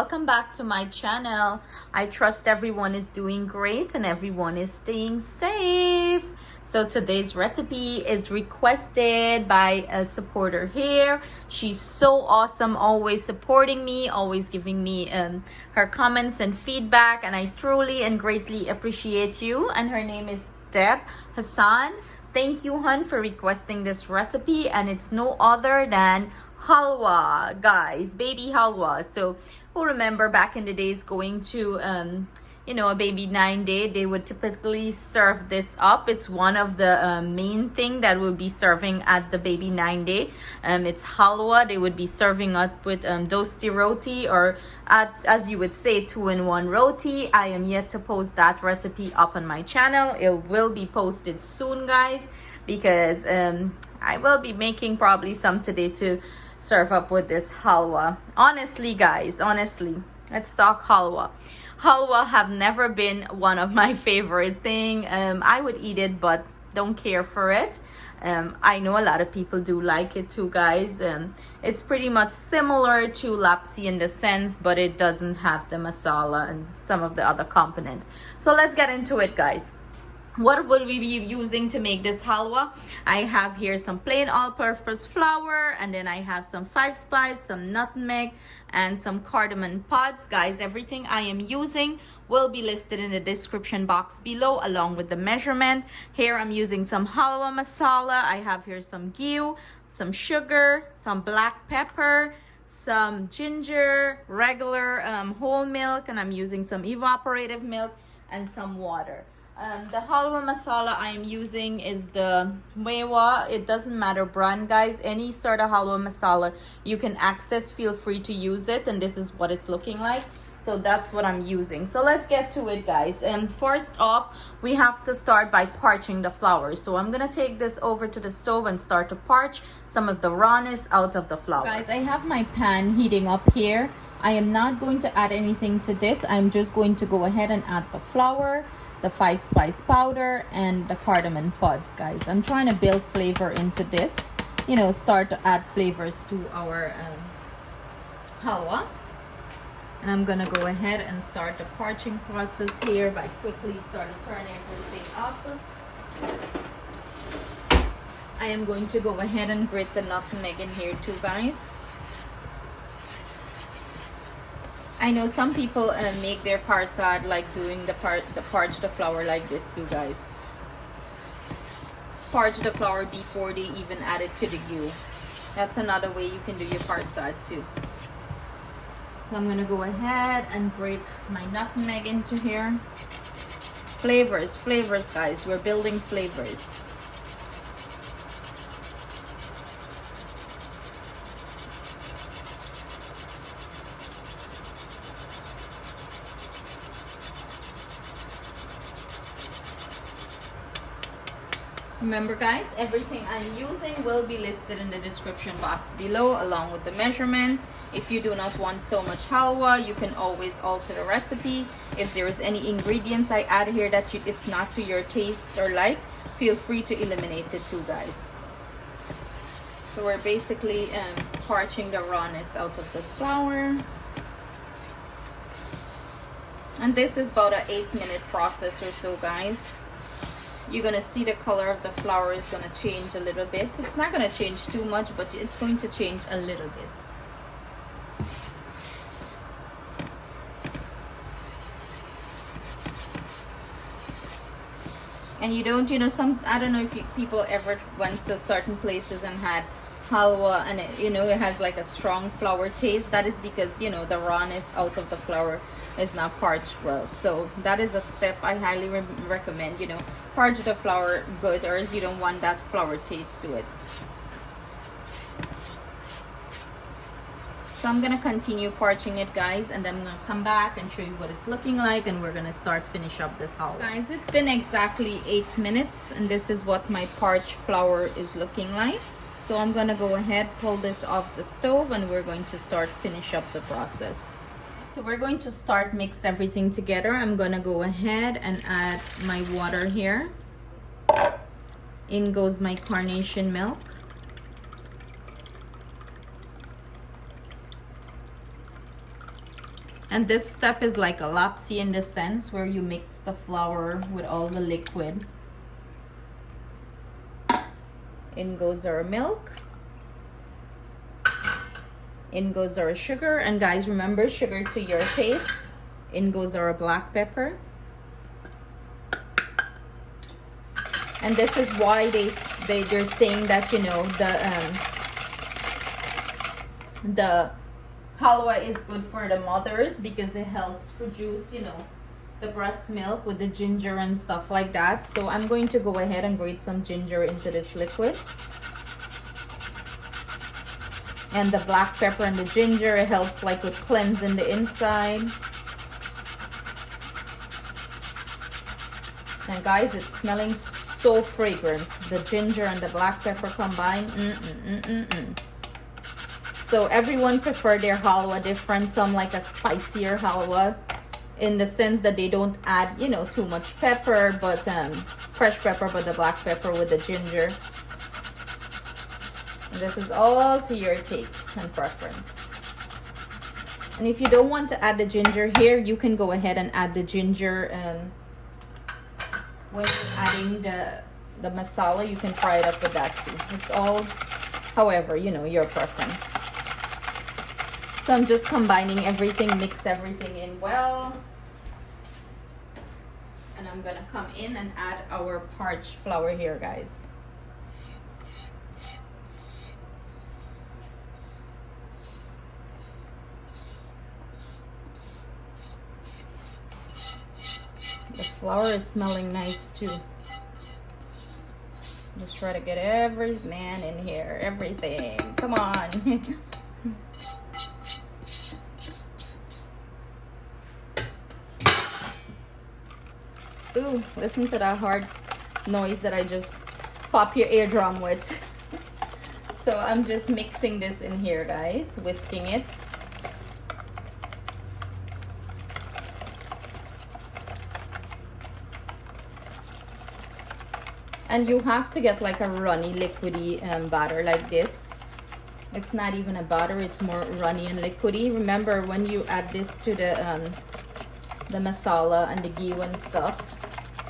welcome back to my channel. I trust everyone is doing great and everyone is staying safe. So today's recipe is requested by a supporter here. She's so awesome, always supporting me, always giving me her comments and feedback, and I truly and greatly appreciate you. And her name is Tsp Hassan. Thank you, hun, for requesting this recipe, and it's no other than halwa, guys, baby halwa. So who remember back in the days going to a baby 9-day, they would typically serve this up. It's one of the main thing that we'll be serving at the baby 9-day. It's halwa. They would be serving up with dosti roti, or as you would say, 2-in-1 roti. I am yet to post that recipe up on my channel. It will be posted soon, guys, because I will be making probably some today to serve up with this halwa. Honestly, guys, let's talk halwa. Halwa have never been one of my favorite thing. I would eat it, but don't care for it. I know a lot of people do like it too, guys. It's pretty much similar to lapsi in the sense, but it doesn't have the masala and some of the other components. So let's get into it, guys. What will we be using to make this halwa? I have here some plain all-purpose flour, and then I have some 5 spice, some nutmeg, and some cardamom pods. Guys, everything I am using will be listed in the description box below along with the measurement. Here I'm using some halwa masala. I have here some ghee, some sugar, some black pepper, some ginger, regular whole milk, and I'm using some evaporated milk and some water. The halwa masala I am using is the Mewa. It doesn't matter brand, guys. Any sort of halwa masala you can access, feel free to use it, and this is what it's looking like. So that's what I'm using. So let's get to it, guys. And first off, we have to start by parching the flour. So I'm gonna take this over to the stove and start to parch some of the rawness out of the flour. Guys, I have my pan heating up here. I am not going to add anything to this. I'm just going to go ahead and add the flour, the 5 spice powder, and the cardamom pods, guys. I'm trying to build flavor into this, start to add flavors to our halwa. And I'm gonna go ahead and start the parching process here by quickly starting to turn everything up. I am going to go ahead and grate the nutmeg in here too, guys. I know some people make their parsad like doing the parch the flour like this too, guys. Parch the flour before they even add it to the ghee. That's another way you can do your parsad too. So I'm gonna go ahead and grate my nutmeg into here. Flavors, guys. We're building flavors. Remember, guys, everything I'm using will be listed in the description box below along with the measurement. If you do not want so much halwa, you can always alter the recipe. If there is any ingredients I add here that it's not to your taste or like, feel free to eliminate it too, guys. So we're basically parching the rawness out of this flour. And this is about an 8-minute process or so, guys. You're gonna see the color of the flour is gonna change a little bit. It's not gonna change too much, but it's going to change a little bit. And you don't, I don't know if people ever went to certain places and had halwa and it has like a strong flour taste. That is because the rawness out of the flour is not parched well. So that is a step I highly recommend. Parch the flour good, or else you don't want that flour taste to it. So I'm gonna continue parching it, guys, and I'm gonna come back and show you what it's looking like, and we're gonna finish up this halwa. Guys, it's been exactly 8 minutes, and this is what my parched flour is looking like. So I'm gonna go ahead, pull this off the stove, and we're going to finish up the process. So we're going to mix everything together. I'm gonna go ahead and add my water here. In goes my carnation milk. And this step is like a lapsi in the sense where you mix the flour with all the liquid. In goes our milk. In goes our sugar. And guys, remember, sugar to your taste. In goes our black pepper. And this is why they're saying that, you know, the halwa is good for the mothers because it helps produce, you know, the breast milk with the ginger and stuff like that. So I'm going to go ahead and grate some ginger into this liquid. And the black pepper and the ginger, it helps like with cleansing the inside. And guys, it's smelling so fragrant. The ginger and the black pepper combined. So everyone prefer their halwa different. Some like a spicier halwa in the sense that they don't add, you know, too much pepper, but fresh pepper, but the black pepper with the ginger. And this is all to your taste and preference. And if you don't want to add the ginger here, you can go ahead and add the ginger when you're adding the masala. You can fry it up with that too. It's all, however, you know, your preference. So I'm just combining everything, mix everything in well. And I'm gonna come in and add our parched flour here, guys. The flour is smelling nice too. Just try to get every man in here, everything. Come on. Ooh, listen to that hard noise that I just pop your eardrum with. So I'm just mixing this in here, guys, whisking it. And you have to get like a runny, liquidy batter like this. It's not even a batter, it's more runny and liquidy. Remember, when you add this to the masala and the ghee and stuff,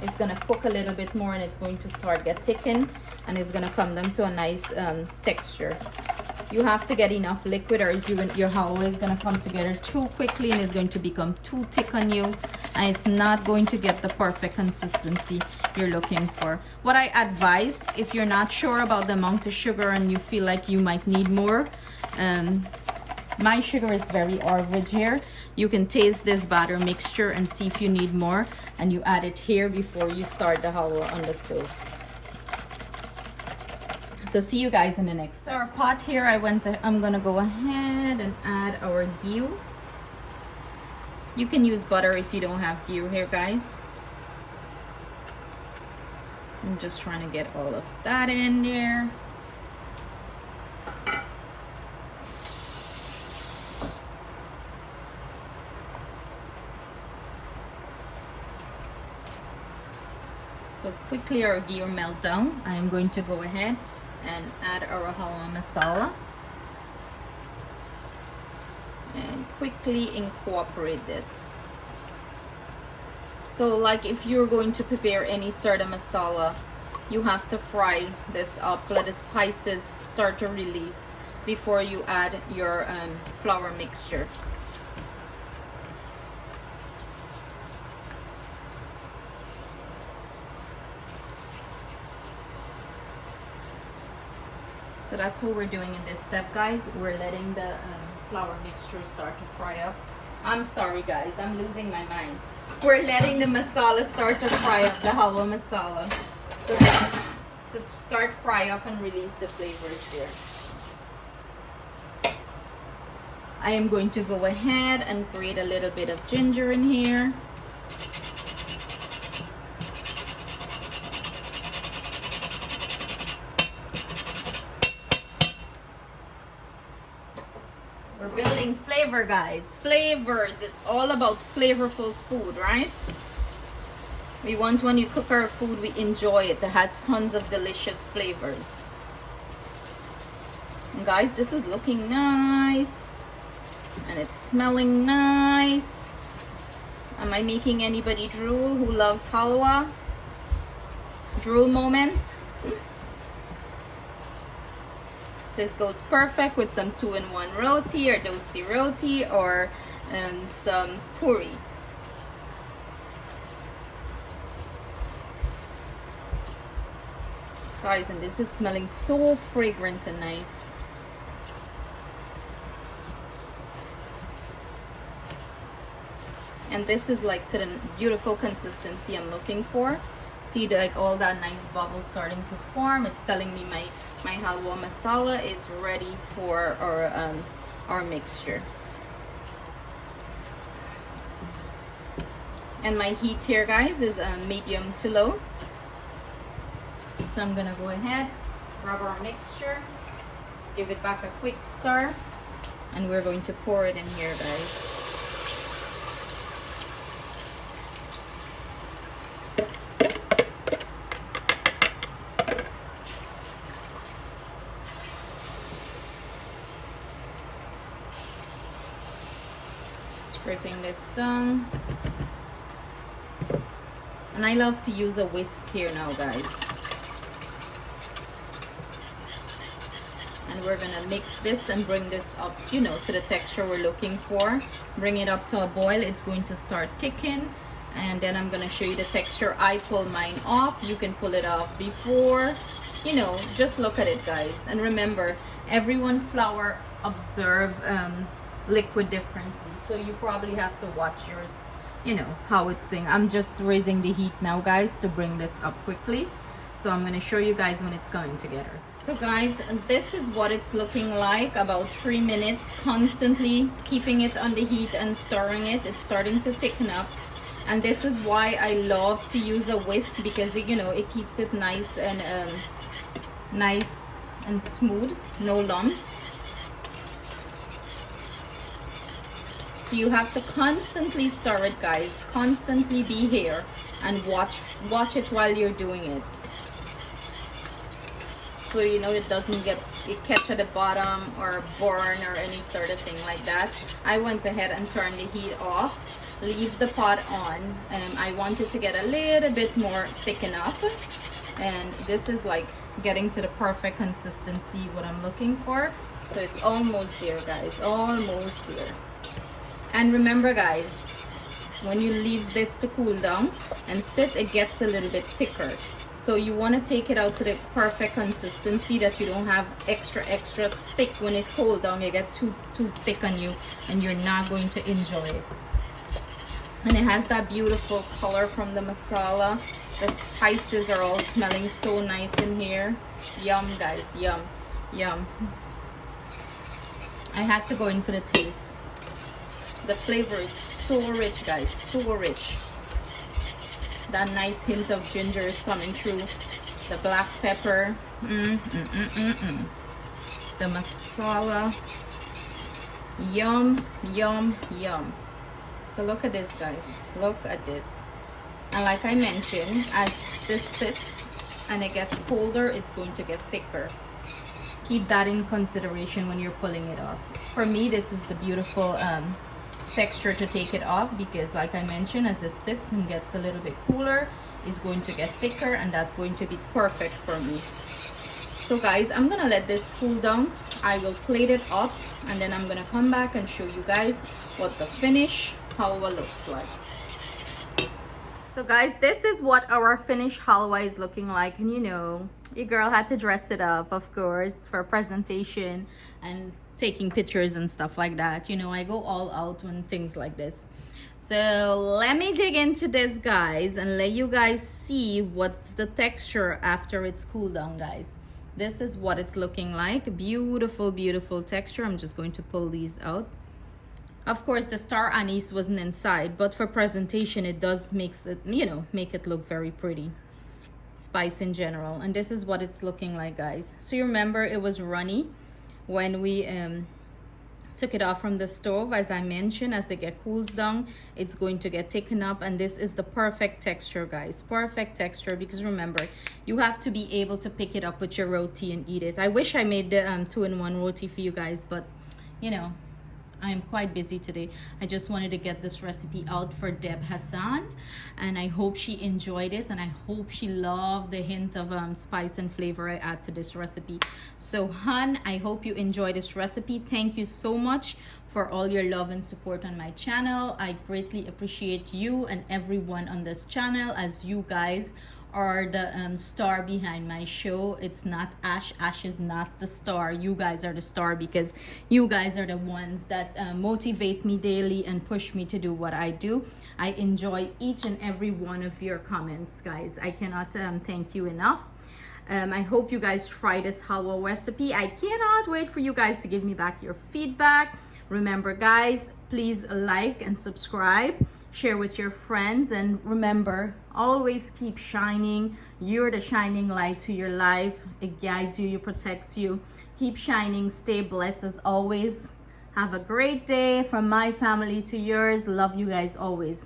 it's gonna cook a little bit more and it's going to start get thickened and it's gonna come down to a nice texture. You have to get enough liquid or else your halwa is gonna come together too quickly and it's going to become too thick on you and it's not going to get the perfect consistency you're looking for. What I advised, if you're not sure about the amount of sugar and you feel like you might need more, my sugar is very average here. You can taste this batter mixture and see if you need more, and you add it here before you start the halwa on the stove. So see you guys in the next. So our pot here, I'm gonna go ahead and add our ghee. You can use butter if you don't have ghee here, guys. I'm just trying to get all of that in there. So quickly our ghee will melt down. I am going to go ahead and add our halwa masala and quickly incorporate this. So like if you're going to prepare any sort of masala, you have to fry this up, let the spices start to release before you add your flour mixture. So that's what we're doing in this step, guys. We're letting the flour mixture start to fry up. I'm sorry, guys, I'm losing my mind. We're letting the masala start to fry up, the halwa masala. To start fry up and release the flavors here. I am going to go ahead and grate a little bit of ginger in here. We're building flavor, guys. Flavors. It's all about flavorful food, right? We want when you cook our food, we enjoy it. It has tons of delicious flavors. And guys, this is looking nice. And it's smelling nice. Am I making anybody drool who loves halwa? Drool moment. This goes perfect with some 2-in-1 roti or toasty roti or some puri. Guys, and this is smelling so fragrant and nice. And this is like to the beautiful consistency I'm looking for. See, like all that nice bubbles starting to form. It's telling me my halwa masala is ready for our mixture. And my heat here, guys, is medium to low. So I'm gonna go ahead, rub our mixture, give it back a quick stir, and we're going to pour it in here, guys. Scraping this down. And I love to use a whisk here now, guys. And we're gonna mix this and bring this up, you know, to the texture we're looking for. Bring it up to a boil. It's going to start thickening, and then I'm gonna show you the texture. I pull mine off. You can pull it off before, you know, just look at it, guys. And remember, everyone flour observe liquid differently, so you probably have to watch yours, you know, how it's thing. I'm just raising the heat now, guys, to bring this up quickly. So I'm going to show you guys when it's coming together. So guys, this is what it's looking like. About 3 minutes, constantly keeping it on the heat and stirring it. It's starting to thicken up. And this is why I love to use a whisk, because you know, it keeps it nice and smooth, no lumps. So you have to constantly stir it, guys. Constantly be here and watch it while you're doing it. So you know it doesn't get catch at the bottom or burn or any sort of thing like that. I went ahead and turned the heat off. Leave the pot on. I want it to get a little bit more thicken up. And this is like getting to the perfect consistency, what I'm looking for. So it's almost there, guys. Almost there. And remember, guys, when you leave this to cool down and sit, it gets a little bit thicker. So you want to take it out to the perfect consistency, that you don't have extra thick. When it's cold down, you get too thick on you, and you're not going to enjoy it. And it has that beautiful color from the masala. The spices are all smelling so nice in here. Yum, guys, yum, yum. I had to go in for the taste. The flavor is so rich, guys, so rich. That nice hint of ginger is coming through. The black pepper. The masala. Yum, yum, yum. So look at this, guys. Look at this. And like I mentioned, as this sits and it gets colder, it's going to get thicker. Keep that in consideration when you're pulling it off. For me, this is the beautiful texture to take it off, because like I mentioned, as it sits and gets a little bit cooler, it's going to get thicker, and that's going to be perfect for me. So guys, I'm gonna let this cool down. I will plate it up, and then I'm gonna come back and show you guys what the finished halwa looks like. So guys, this is what our finished halwa is looking like. And you know, your girl had to dress it up, of course, for a presentation and taking pictures and stuff like that. You know, I go all out when things like this. So let me dig into this, guys, and let you guys see what's the texture after it's cooled down, guys. This is what it's looking like. Beautiful, beautiful texture. I'm just going to pull these out. Of course, the star anise wasn't inside, but for presentation, it does makes it, you know, make it look very pretty. Spice in general. And this is what it's looking like, guys. So you remember it was runny when we took it off from the stove. As I mentioned, as it cools down, it's going to get thickened up, and this is the perfect texture, guys. Perfect texture, because remember, you have to be able to pick it up with your roti and eat it. I wish I made the 2-in-1 roti for you guys, but you know, I'm quite busy today. I just wanted to get this recipe out for Deb Hassan, and I hope she enjoyed this, and I hope she loved the hint of spice and flavor I add to this recipe. So hun, I hope you enjoy this recipe. Thank you so much for all your love and support on my channel. I greatly appreciate you and everyone on this channel, as you guys are the star behind my show. It's not Ash. Ash is not the star. You guys are the star, because you guys are the ones that motivate me daily and push me to do what I do. I enjoy each and every one of your comments, guys. I cannot thank you enough. I hope you guys try this halwa recipe. I cannot wait for you guys to give me back your feedback. Remember, guys, please like and subscribe, share with your friends, and remember, always keep shining. You're the shining light to your life. It guides you, it protects you. Keep shining, stay blessed as always. Have a great day from my family to yours. Love you guys always.